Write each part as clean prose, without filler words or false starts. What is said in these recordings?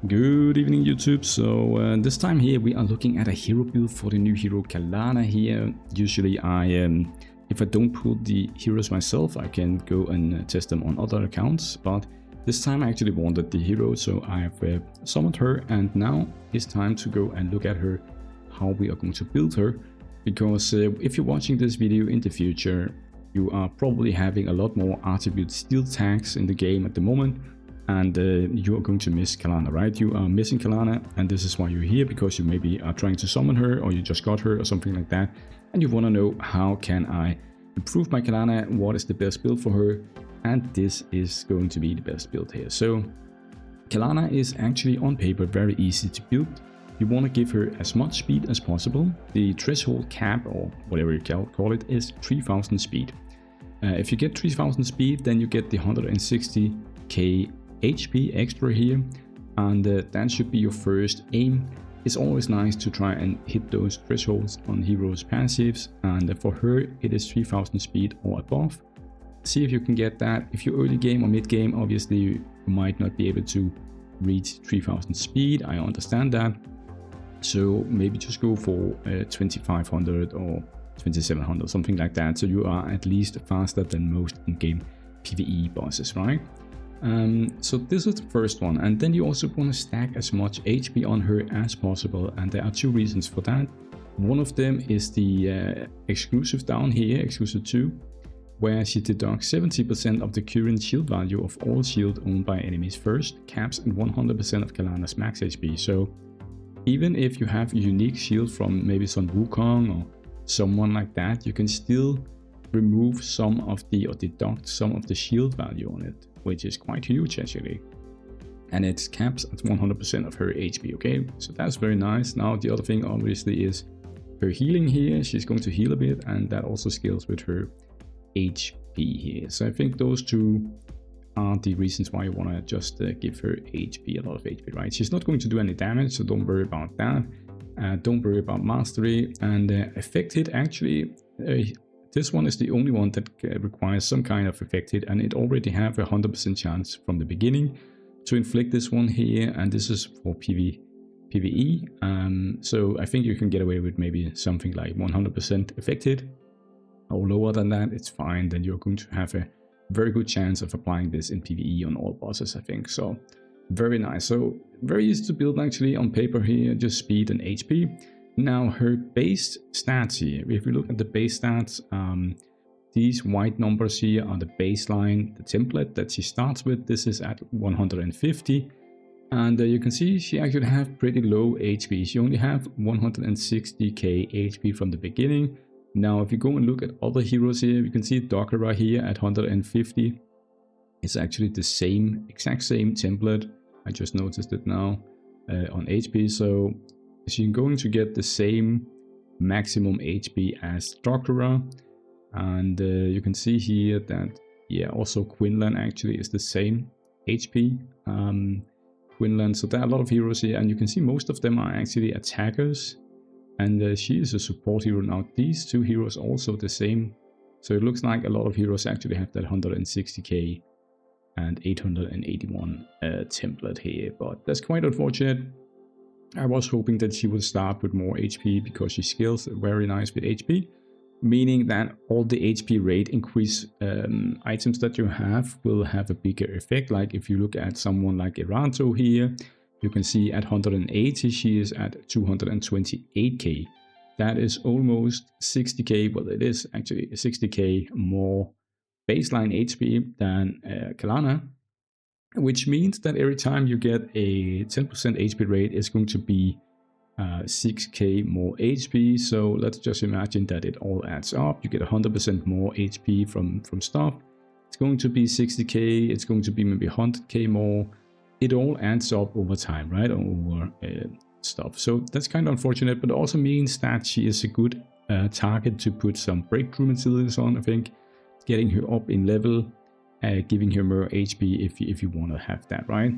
Good evening YouTube. So this time here we are looking at a hero build for the new hero Kallana here. Usually if I don't pull the heroes myself, I can go and test them on other accounts, but this time I actually wanted the hero, so I have summoned her, and now it's time to go and look at her, how we are going to build her. Because if you're watching this video in the future, you are probably having a lot more attribute steal tags in the game at the moment, and you are going to miss Kallana, right? You are missing Kallana, and this is why you're here, because you maybe are trying to summon her, or you just got her or something like that, and you want to know how can I improve my Kallana, what is the best build for her, and this is going to be the best build here. So Kallana is actually on paper very easy to build. You want to give her as much speed as possible. The threshold cap, or whatever you call it, is 3000 speed. If you get 3000 speed, then you get the 160k HP extra here, and that should be your first aim. It's always nice to try and hit those thresholds on heroes' passives, and for her it is 3000 speed or above. See if you can get that. If you're early game or mid game, obviously you might not be able to reach 3000 speed, I understand that. So maybe just go for 2500 or 2700, something like that, so you are at least faster than most in-game PvE bosses, right? So this is the first one, and then you also want to stack as much HP on her as possible, and there are two reasons for that. One of them is the exclusive down here, exclusive 2, where she deducts 70% of the current shield value of all shield owned by enemies first, caps at 100% of Kallana's max HP. So even if you have a unique shield from maybe some Wukong or someone like that, you can still remove some of the, or deduct some of the shield value on it, which is quite huge actually. And it caps at 100% of her HP, okay? So that's very nice. Now the other thing obviously is her healing here. She's going to heal a bit, and that also scales with her HP here. So I think those two are the reasons why you want to just give her HP, a lot of HP, right? She's not going to do any damage, so don't worry about that. Don't worry about mastery. And effect hit, actually, this one is the only one that requires some kind of effect hit, and it already have a 100% chance from the beginning to inflict this one here, and this is for PvE. So I think you can get away with maybe something like 100% effect hit, or lower than that, it's fine. Then you're going to have a very good chance of applying this in PvE on all bosses, I think. So very nice. So very easy to build actually on paper here, just speed and HP. Now her base stats here, if you look at the base stats, these white numbers here are the baseline, the template that she starts with. This is at 150, and you can see she actually have pretty low HP. She only have 160k HP from the beginning. Now if you go and look at other heroes here, you can see Gacha here at 150. It's actually the same, exact same template. I just noticed it now on HP. So she's going to get the same maximum HP as Gacha. And you can see here that, yeah, also Quinlan actually is the same HP. Quinlan, so there are a lot of heroes here, and you can see most of them are actually attackers. And she is a support hero. Now these two heroes also the same. So it looks like a lot of heroes actually have that 160k and 881 template here. But that's quite unfortunate. I was hoping that she would start with more HP, because she scales very nice with HP. Meaning that all the HP rate increase items that you have will have a bigger effect. Like if you look at someone like Eranto here, you can see at 180 she is at 228k. That is almost 60k, well it is actually 60k more baseline HP than Kallana, which means that every time you get a 10% HP rate, it's going to be 6k more HP. So let's just imagine that it all adds up. You get 100% more HP from stuff. It's going to be 60k, it's going to be maybe 100k more. It all adds up over time, right? Over stuff. So that's kind of unfortunate, but it also means that she is a good target to put some breakthrough materials on, I think. Getting her up in level, giving her more HP if you want to have that, right?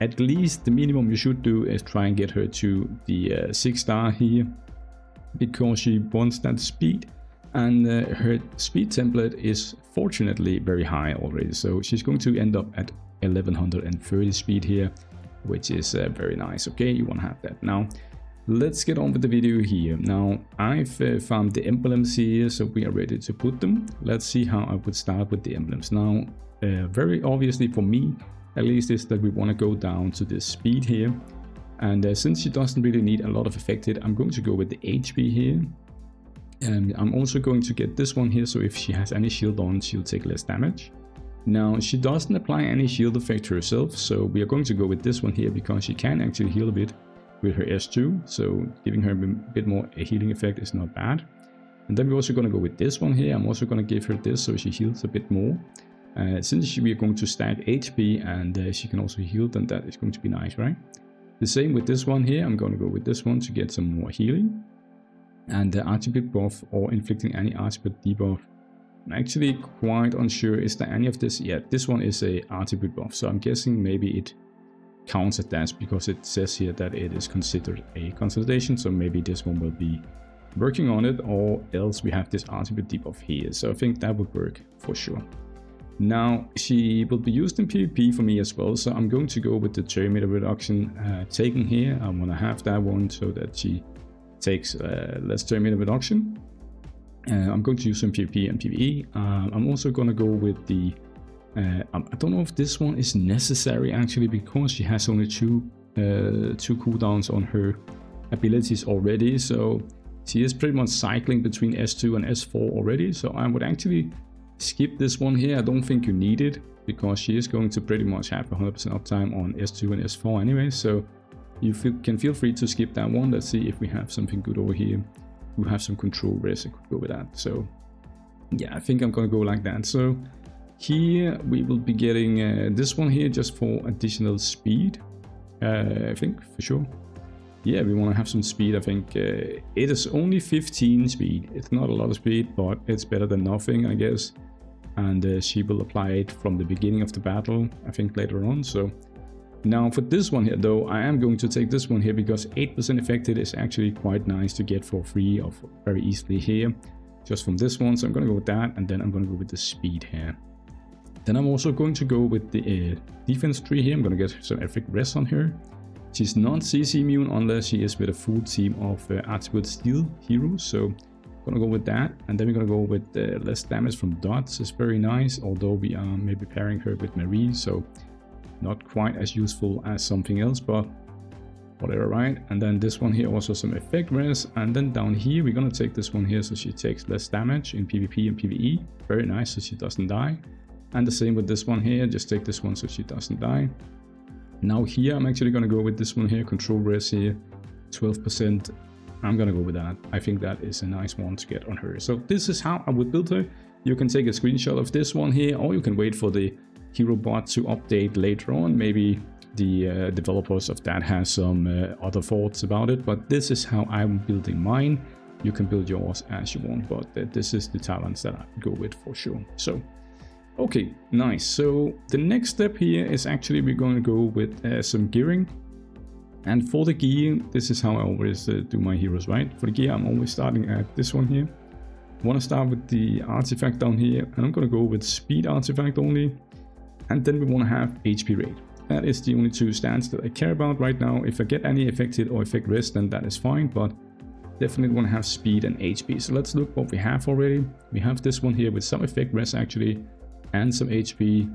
At least the minimum you should do is try and get her to the 6-star here, because she wants that speed, and her speed template is fortunately very high already. So she's going to end up at 1130 speed here, which is very nice. Okay, you want to have that. Now let's get on with the video here. Now I've found the emblems here, so we are ready to put them. Let's see how I would start with the emblems. Now very obviously for me at least is that we want to go down to this speed here, and since she doesn't really need a lot of affected, I'm going to go with the HP here. And I'm also going to get this one here, so if she has any shield on, she'll take less damage. Now she doesn't apply any shield effect herself, so we are going to go with this one here because she can actually heal a bit with her S2, so giving her a bit more a healing effect is not bad. And then we're also going to go with this one here. I'm also going to give her this so she heals a bit more. Since we are going to stack HP and she can also heal, then that is going to be nice, right? The same with this one here. I'm going to go with this one to get some more healing. And the attribute buff or inflicting any attribute debuff. I'm actually quite unsure, is there any of this? Yeah, this one is a attribute buff, so I'm guessing maybe it counts as that because it says here that it is considered a consolidation, so maybe this one will be working on it, or else we have this attribute debuff here, so I think that would work for sure. Now she will be used in PvP for me as well, so I'm going to go with the terminator reduction taken here. I want to have that one so that she takes less terminator reduction. I'm going to use some PvP and PvE. I'm also going to go with the I don't know if this one is necessary actually, because she has only two cooldowns on her abilities already, so she is pretty much cycling between S2 and S4 already, so I would actually skip this one here. I don't think you need it because she is going to pretty much have 100% uptime on S2 and S4 anyway, so you can feel free to skip that one. Let's see if we have something good over here. We have some control risk, I could go with that. So yeah, I think I'm gonna go like that. So here we will be getting this one here just for additional speed, I think, for sure. Yeah, we want to have some speed. I think it is only 15 speed. It's not a lot of speed, but it's better than nothing, I guess. And she will apply it from the beginning of the battle, I think, later on. So now for this one here though, I am going to take this one here because 8% affected is actually quite nice to get for free or very easily here, just from this one. So I'm going to go with that, and then I'm going to go with the speed here. Then I'm also going to go with the defense tree here. I'm going to get some effect rest on her. She's not CC immune unless she is with a full team of attribute steel heroes, so I'm going to go with that. And then we're going to go with less damage from dots. It's very nice, although we are maybe pairing her with Marie, so not quite as useful as something else, but whatever, right? And then this one here also some effect res, and then down here we're gonna take this one here so she takes less damage in PvP and PvE. Very nice, so she doesn't die. And the same with this one here, just take this one so she doesn't die. Now here I'm actually gonna go with this one here, control res here, 12%. I'm gonna go with that. I think that is a nice one to get on her. So this is how I would build her. You can take a screenshot of this one here, or you can wait for the hero bot to update later on. Maybe the developers of that has some other thoughts about it, but this is how I'm building mine. You can build yours as you want, but this is the talents that I go with for sure. So okay, nice. So the next step here is actually we're going to go with some gearing. And for the gear, this is how I always do my heroes, right? For the gear, I'm always starting at this one here. I want to start with the artifact down here, and I'm going to go with speed artifact only. And then we want to have HP rate. That is the only two stats that I care about right now. If I get any affected or effect rest, then that is fine, but definitely want to have speed and HP. So let's look what we have already. We have this one here with some effect rest actually, and some HP,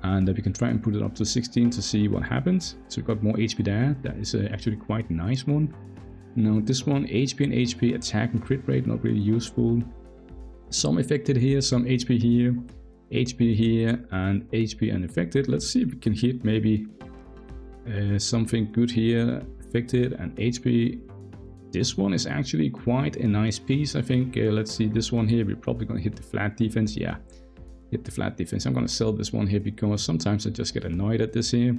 and we can try and put it up to 16 to see what happens. So we've got more HP there. That is actually quite a nice one. Now this one, HP and HP, attack and crit rate, not really useful. Some affected here, some HP here, HP here, and HP and affected. Let's see if we can hit maybe something good here, affected and HP. This one is actually quite a nice piece, I think. Let's see this one here. We're probably going to hit the flat defense. Yeah, hit the flat defense. I'm going to sell this one here because sometimes I just get annoyed at this here.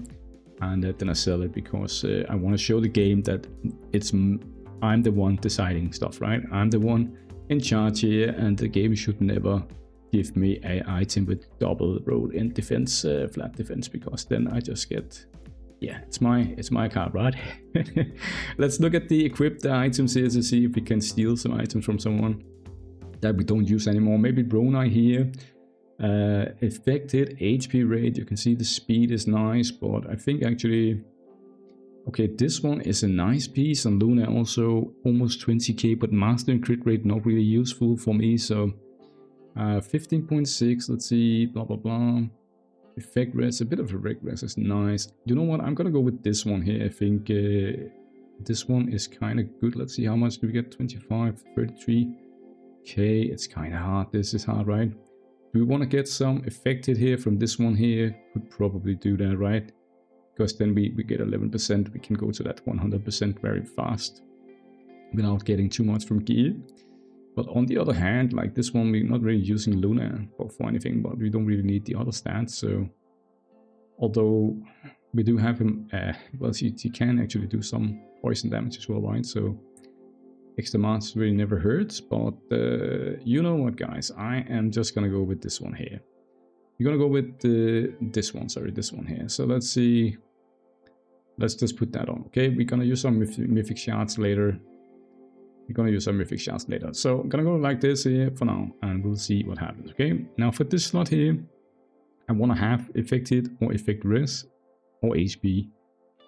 And then I sell it because I want to show the game that I'm the one deciding stuff, right? I'm the one in charge here, and the game should never give me an item with double roll in defense, flat defense, because then I just get, yeah, it's my card, right? Let's look at the equipped items here to see if we can steal some items from someone that we don't use anymore. Maybe Brony here. Affected HP rate, you can see the speed is nice, but I think actually Okay, this one is a nice piece, and Luna also almost 20k, but master and crit rate not really useful for me, so 15.6, let's see, blah blah blah. Effect res, a bit of effect res is nice. You know what, I'm gonna go with this one here. I think this one is kind of good. Let's see, how much do we get? 25, 33k, it's kind of hard. This is hard, right? Do we want to get some affected here from this one here? Could probably do that, right? Because then we get 11%, we can go to that 100% very fast without getting too much from gear. But on the other hand, like this one, we're not really using Luna for anything, but we don't really need the other stats. So although we do have him, well, he can actually do some poison damage as well, right? So extra marks really never hurts, but you know what, guys, I am just gonna go with this one here. We're gonna go with this one here. So let's see. Let's just put that on. Okay, we're gonna use some mythic shards later. So I'm gonna go like this here for now, and we'll see what happens. Okay, now for this slot here, I want to have affected or effect res or HP.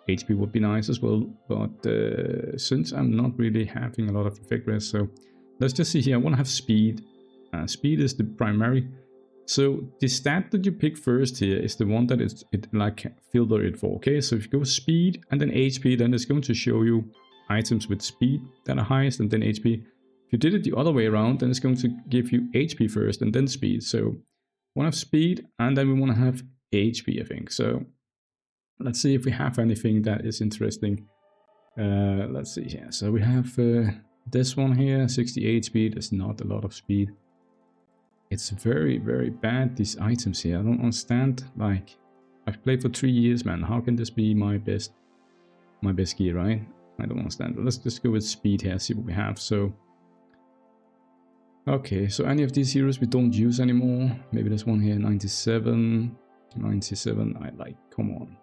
HP would be nice as well, but since I'm not really having a lot of effect res, so let's just see here. I want to have speed. Speed is the primary. So the stat that you pick first here is the one that it like filter it for. Okay, so if you go speed and then HP, then it's going to show you items with speed that are highest and then HP. If you did it the other way around, then it's going to give you HP first and then speed. So we want to have speed and then we want to have HP, I think. So let's see if we have anything that is interesting. Let's see here. So we have this one here, 68 speed. That's not a lot of speed. It's very, very bad, these items here. I don't understand. Like, I've played for 3 years, man. How can this be my best gear, right? I don't understand. But let's just go with speed here, see what we have. So, okay, so any of these heroes we don't use anymore. Maybe this one here, 97. 97, I like, come on.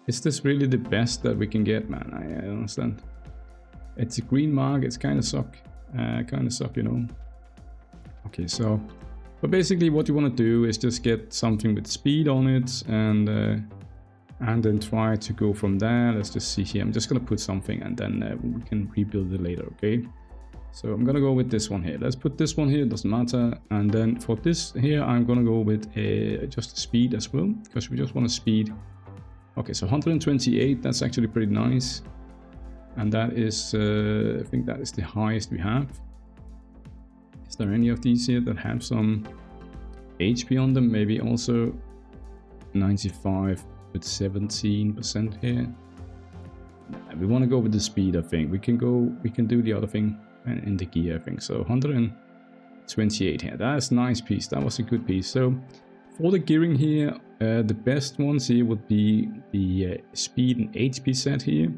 Is this really the best that we can get, man? I don't understand. It's a green mark, it's kind of suck, you know. Okay, so, but basically what you want to do is just get something with speed on it, and then try to go from there. Let's just see here. I'm just gonna put something, and then we can rebuild it later. Okay. So I'm gonna go with this one here. Let's put this one here. Doesn't matter. And then for this here, I'm gonna go with just speed as well, because we just want to speed. Okay, so 128. That's actually pretty nice, and that is I think that is the highest we have. Is there any of these here that have some HP on them? Maybe also 95 with 17% here. We want to go with the speed, I think. We can do the other thing in the gear, I think. So 128 here. That's a nice piece. That was a good piece. So for the gearing here, the best ones here would be the speed and HP set here.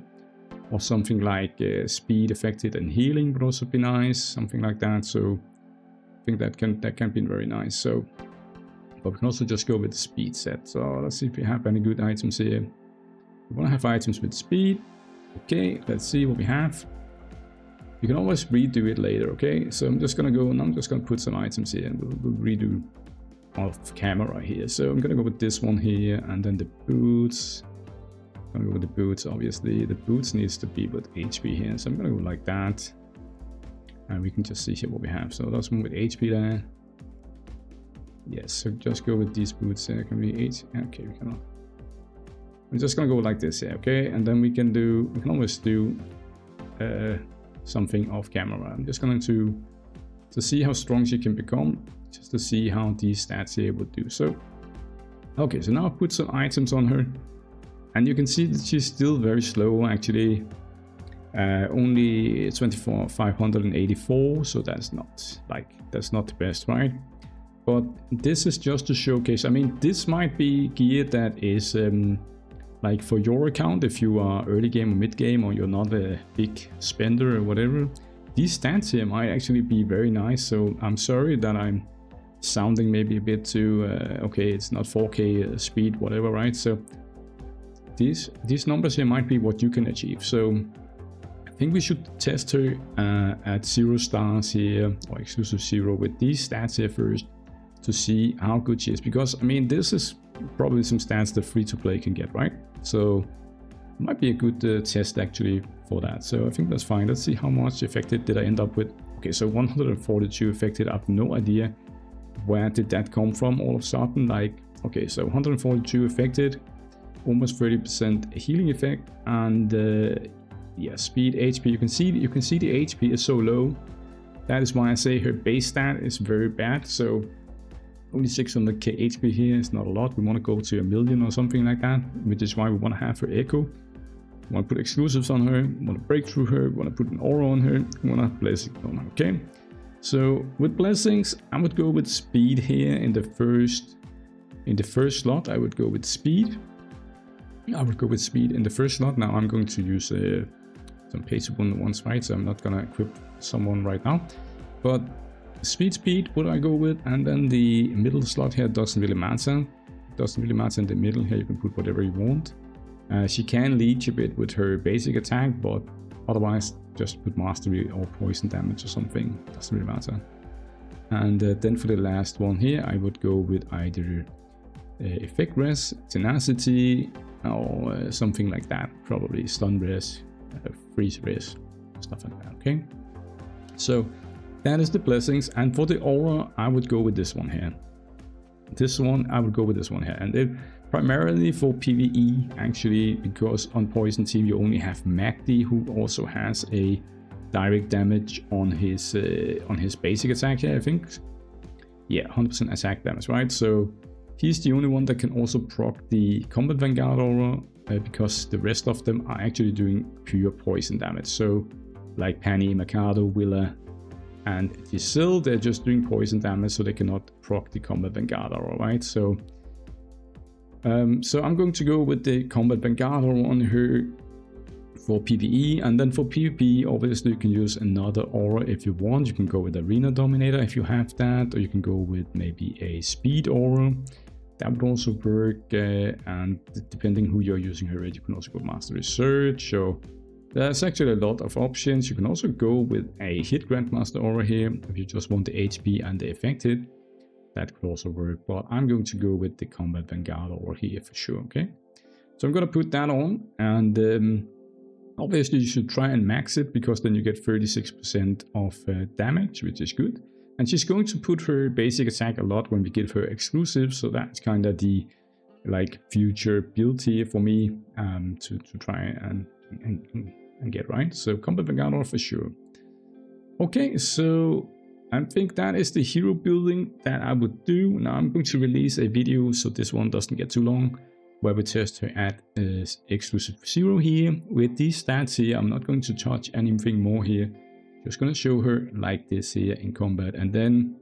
Or something like speed, affected, and healing would also be nice. Something like that. So I think that can be very nice. So, but we can also just go with the speed set. So let's see if we have any good items here. We want to have items with speed. Okay, let's see what we have. You can always redo it later. Okay, so I'm just gonna go and I'm just gonna put some items here, and we'll redo off camera here. So I'm gonna go with this one here, and then the boots. I'm gonna go with the boots. Obviously, the boots needs to be with HP here, so I'm gonna go like that. And we can just see here what we have. So that's one with HP there. Yes, so just go with these boots here. Can we 8? Okay, we cannot. I'm just gonna go like this here, okay? And then we can always do something off camera. I'm just going to see how strong she can become, just to see how these stats here would do. So, okay, so now I put some items on her, and you can see that she's still very slow actually. Only 584, so that's not the best, right? But this is just to showcase. I mean, this might be gear that is like for your account if you are early game or mid game, or you're not a big spender or whatever. These stats here might actually be very nice. So I'm sorry that I'm sounding maybe a bit too okay, it's not 4K speed, whatever, right? So these numbers here might be what you can achieve. So I think we should test her at 0 stars here, or exclusive 0, with these stats here first, to see how good she is, because I mean this is probably some stats that free-to-play can get, right? So it might be a good test actually for that. So I think that's fine. Let's see how much affected did I end up with. Okay, so 142 affected. I have no idea where did that come from all of a sudden. Like, okay, so 142 affected, almost 30% healing effect, and yeah, speed, HP. You can see the HP is so low. That is why I say her base stat is very bad. So only 600k HP here is not a lot. We want to go to 1,000,000 or something like that, which is why we want to have her echo. We want to put exclusives on her. We want to break through her. We want to put an aura on her. We want to blessing on her. Okay. So with blessings, I would go with speed here in the first slot. I would go with speed. I would go with speed in the first slot. Now I'm going to use some pay-to-win ones, right? So I'm not gonna equip someone right now, but speed would I go with, and then the middle slot here doesn't really matter. It doesn't really matter in the middle here. You can put whatever you want. She can leech a bit with her basic attack, but otherwise just put mastery or poison damage or something. Doesn't really matter. And then for the last one here, I would go with either effect res, tenacity, or something like that. Probably stun res, freeze res, stuff like that. Okay, so that is the blessings. And for the aura, I would go with this one here. I would go with this one here, and primarily for PvE actually, because on poison team you only have Magdi, who also has a direct damage on his basic attack here, I think. Yeah, 100% attack damage, right? So he's the only one that can also proc the Combat Vanguard aura, because the rest of them are actually doing pure poison damage. So like Penny, Mikado, Willa, and Giselle, they're just doing poison damage, so they cannot proc the Combat Vanguard aura, right? So I'm going to go with the Combat Vanguard aura on her for PvE, and then for PvP, obviously you can use another aura if you want. You can go with Arena Dominator if you have that, or you can go with maybe a Speed aura. That would also work, and depending who you're using her with, you can also go Master Research. So there's actually a lot of options. You can also go with a Hit Grandmaster aura here if you just want the HP and the affected. That could also work, but I'm going to go with the Combat Vanguard aura here for sure. Okay, so I'm gonna put that on, and obviously you should try and max it, because then you get 36% of damage, which is good. And she's going to put her basic attack a lot when we give her exclusives, so that's kind of the like future build here for me, to try and get right. So Combat Vanguard for sure. Okay, so I think that is the hero building that I would do. Now I'm going to release a video, so this one doesn't get too long, where we test her at exclusive 0 here with these stats here. I'm not going to touch anything more here. Just going to show her like this here in combat, and then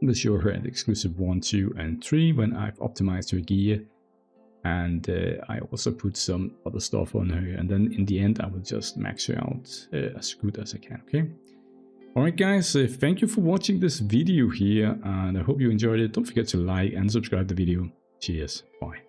we'll show her at exclusive 1, 2, and 3 when I've optimized her gear. And I also put some other stuff on her, and then in the end I will just max her out as good as I can. Okay. Alright guys, thank you for watching this video here, and I hope you enjoyed it. Don't forget to like and subscribe the video. Cheers. Bye.